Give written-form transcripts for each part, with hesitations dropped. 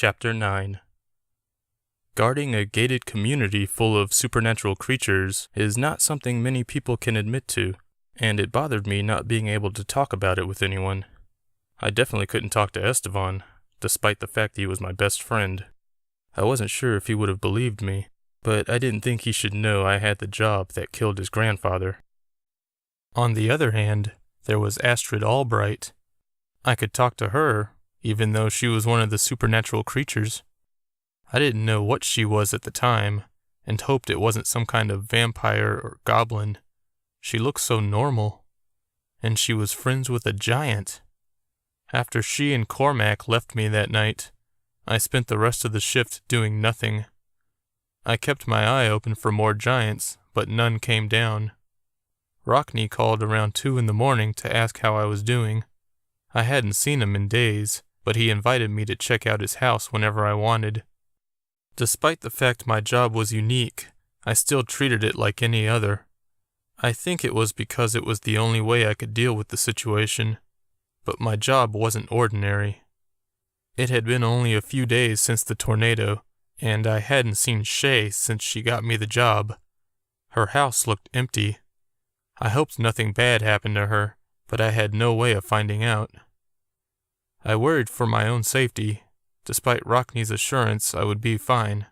Chapter 9. Guarding a gated community full of supernatural creatures is not something many people can admit to, and it bothered me not being able to talk about it with anyone. I definitely couldn't talk to Esteban, despite the fact that he was my best friend. I wasn't sure if he would have believed me, but I didn't think he should know I had the job that killed his grandfather. On the other hand, there was Astrid Albright. I could talk to her, even though she was one of the supernatural creatures. I didn't know what she was at the time, and hoped it wasn't some kind of vampire or goblin. She looked so normal. And she was friends with a giant. After she and Cormac left me that night, I spent the rest of the shift doing nothing. I kept my eye open for more giants, but none came down. Rockney called around 2 a.m. to ask how I was doing. I hadn't seen him in days, but he invited me to check out his house whenever I wanted. Despite the fact my job was unique, I still treated it like any other. I think it was because it was the only way I could deal with the situation, but my job wasn't ordinary. It had been only a few days since the tornado, and I hadn't seen Shay since she got me the job. Her house looked empty. I hoped nothing bad happened to her, but I had no way of finding out. I worried for my own safety, despite Rockney's assurance I would be fine.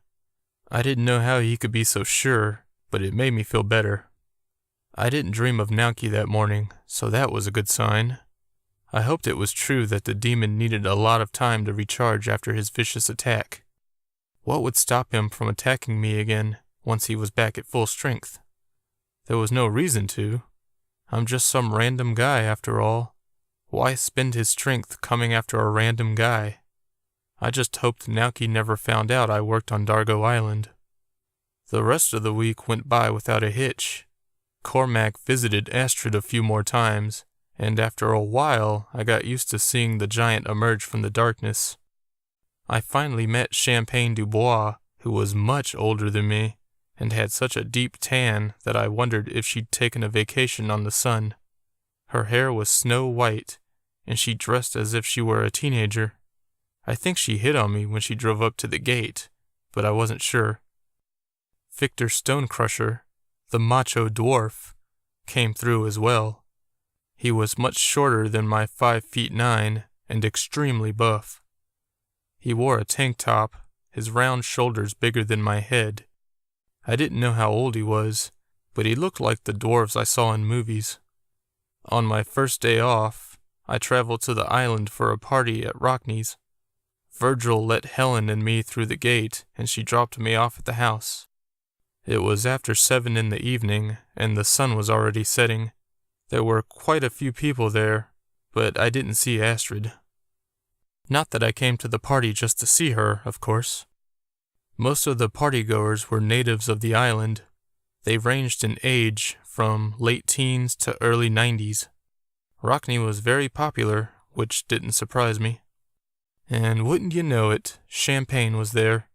I didn't know how he could be so sure, but it made me feel better. I didn't dream of Nauki that morning, so that was a good sign. I hoped it was true that the demon needed a lot of time to recharge after his vicious attack. What would stop him from attacking me again once he was back at full strength? There was no reason to. I'm just some random guy after all. Why spend his strength coming after a random guy? I just hoped Nauki never found out I worked on Dargo Island. The rest of the week went by without a hitch. Cormac visited Astrid a few more times, and after a while I got used to seeing the giant emerge from the darkness. I finally met Champagne Dubois, who was much older than me, and had such a deep tan that I wondered if she'd taken a vacation on the sun. Her hair was snow white, and she dressed as if she were a teenager. I think she hit on me when she drove up to the gate, but I wasn't sure. Victor Stonecrusher, the macho dwarf, came through as well. He was much shorter than my 5'9" and extremely buff. He wore a tank top, his round shoulders bigger than my head. I didn't know how old he was, but he looked like the dwarves I saw in movies. On my first day off, I traveled to the island for a party at Rockney's. Virgil let Helen and me through the gate, and she dropped me off at the house. It was after 7 in the evening, and the sun was already setting. There were quite a few people there, but I didn't see Astrid. Not that I came to the party just to see her, of course. Most of the partygoers were natives of the island. They ranged in age from late teens to early 90s. Rockney was very popular, which didn't surprise me. And wouldn't you know it, Champagne was there.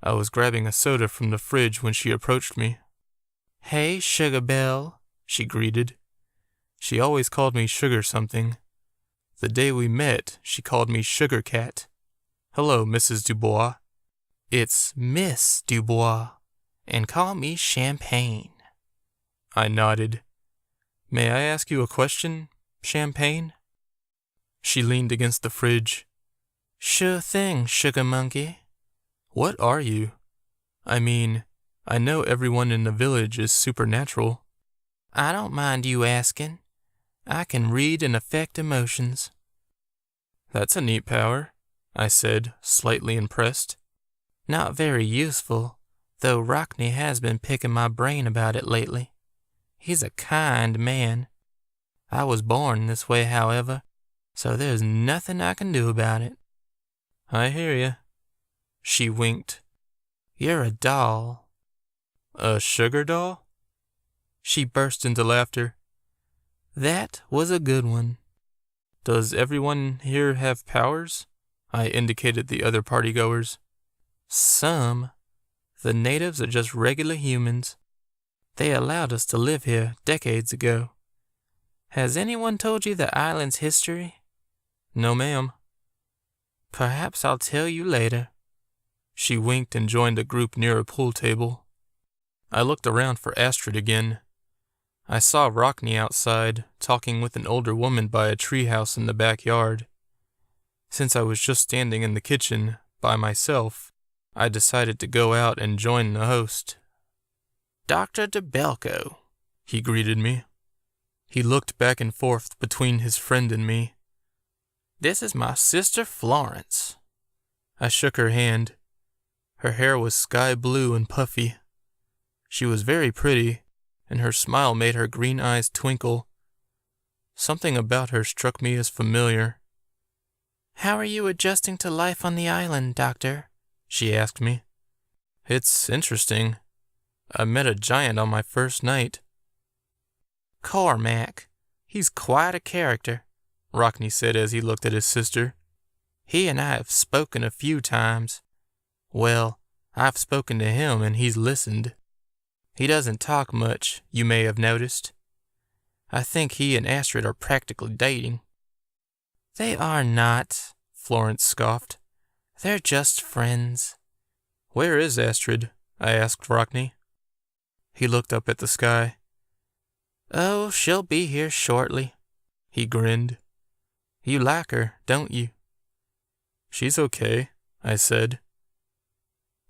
I was grabbing a soda from the fridge when she approached me. "Hey, Sugar Belle," she greeted. She always called me Sugar something. The day we met, she called me Sugar Cat. "Hello, Mrs. Dubois." "It's Miss Dubois, and call me Champagne." I nodded. "May I ask you a question, Champagne?" She leaned against the fridge. "Sure thing, Sugar Monkey." "What are you? I mean, I know everyone in the village is supernatural." "I don't mind you asking. I can read and affect emotions." "That's a neat power," I said, slightly impressed. "Not very useful, though Rockney has been picking my brain about it lately. He's a kind man. I was born this way, however, so there's nothing I can do about it." "I hear ya." She winked. "You're a doll." "A sugar doll?" She burst into laughter. "That was a good one." "Does everyone here have powers?" I indicated the other partygoers. "Some. The natives are just regular humans. They allowed us to live here decades ago. Has anyone told you the island's history?" "No, ma'am." Perhaps I'll tell you later. She winked and joined a group near a pool table. I looked around for Astrid again. I saw Rockney outside, talking with an older woman by a treehouse in the backyard. Since I was just standing in the kitchen, by myself, I decided to go out and join the host. Dr. DeBelko, he greeted me. He looked back and forth between his friend and me. This is my sister Florence. I shook her hand. Her hair was sky blue and puffy. She was very pretty, and her smile made her green eyes twinkle. Something about her struck me as familiar. How are you adjusting to life on the island, Doctor? She asked me. It's interesting. I met a giant on my first night. Cormac. He's quite a character, Rockney said as he looked at his sister. He and I have spoken a few times. Well, I've spoken to him and he's listened. He doesn't talk much, you may have noticed. I think he and Astrid are practically dating. They are not, Florence scoffed. They're just friends. Where is Astrid? I asked Rockney. He looked up at the sky. Oh, she'll be here shortly. He grinned. You like her, don't you? She's okay, I said.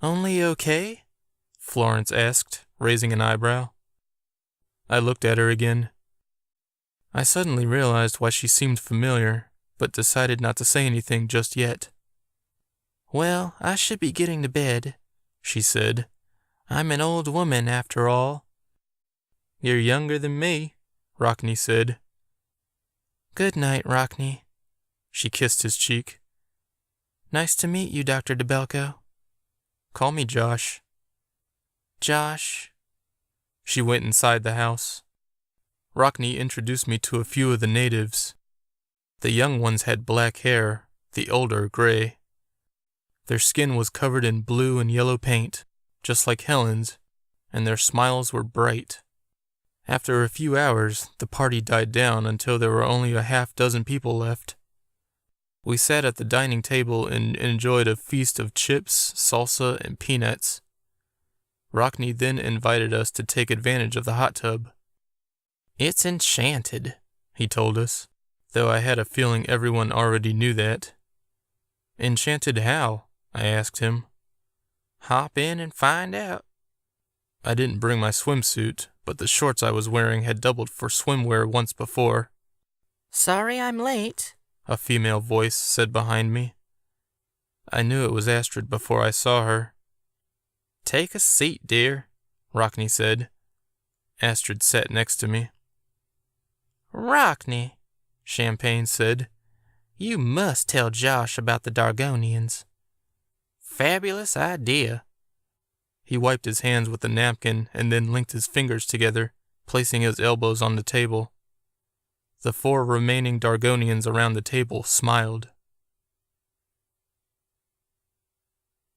Only okay? Florence asked, raising an eyebrow. I looked at her again. I suddenly realized why she seemed familiar, but decided not to say anything just yet. Well, I should be getting to bed, she said. I'm an old woman, after all. You're younger than me, Rockney said. Good night, Rockney. She kissed his cheek. Nice to meet you, Dr. DeBelko. Call me Josh. Josh. She went inside the house. Rockney introduced me to a few of the natives. The young ones had black hair, the older gray. Their skin was covered in blue and yellow paint, just like Helen's, and their smiles were bright. After a few hours, the party died down until there were only a half-dozen people left. We sat at the dining table and enjoyed a feast of chips, salsa, and peanuts. Rockney then invited us to take advantage of the hot tub. It's enchanted, he told us, though I had a feeling everyone already knew that. Enchanted how? I asked him. Hop in and find out. I didn't bring my swimsuit, but the shorts I was wearing had doubled for swimwear once before. Sorry I'm late, a female voice said behind me. I knew it was Astrid before I saw her. Take a seat, dear, Rockney said. Astrid sat next to me. Rockney, Champagne said, you must tell Josh about the Dargonians. Fabulous idea. He wiped his hands with a napkin and then linked his fingers together, placing his elbows on the table. The 4 remaining Dargonians around the table smiled.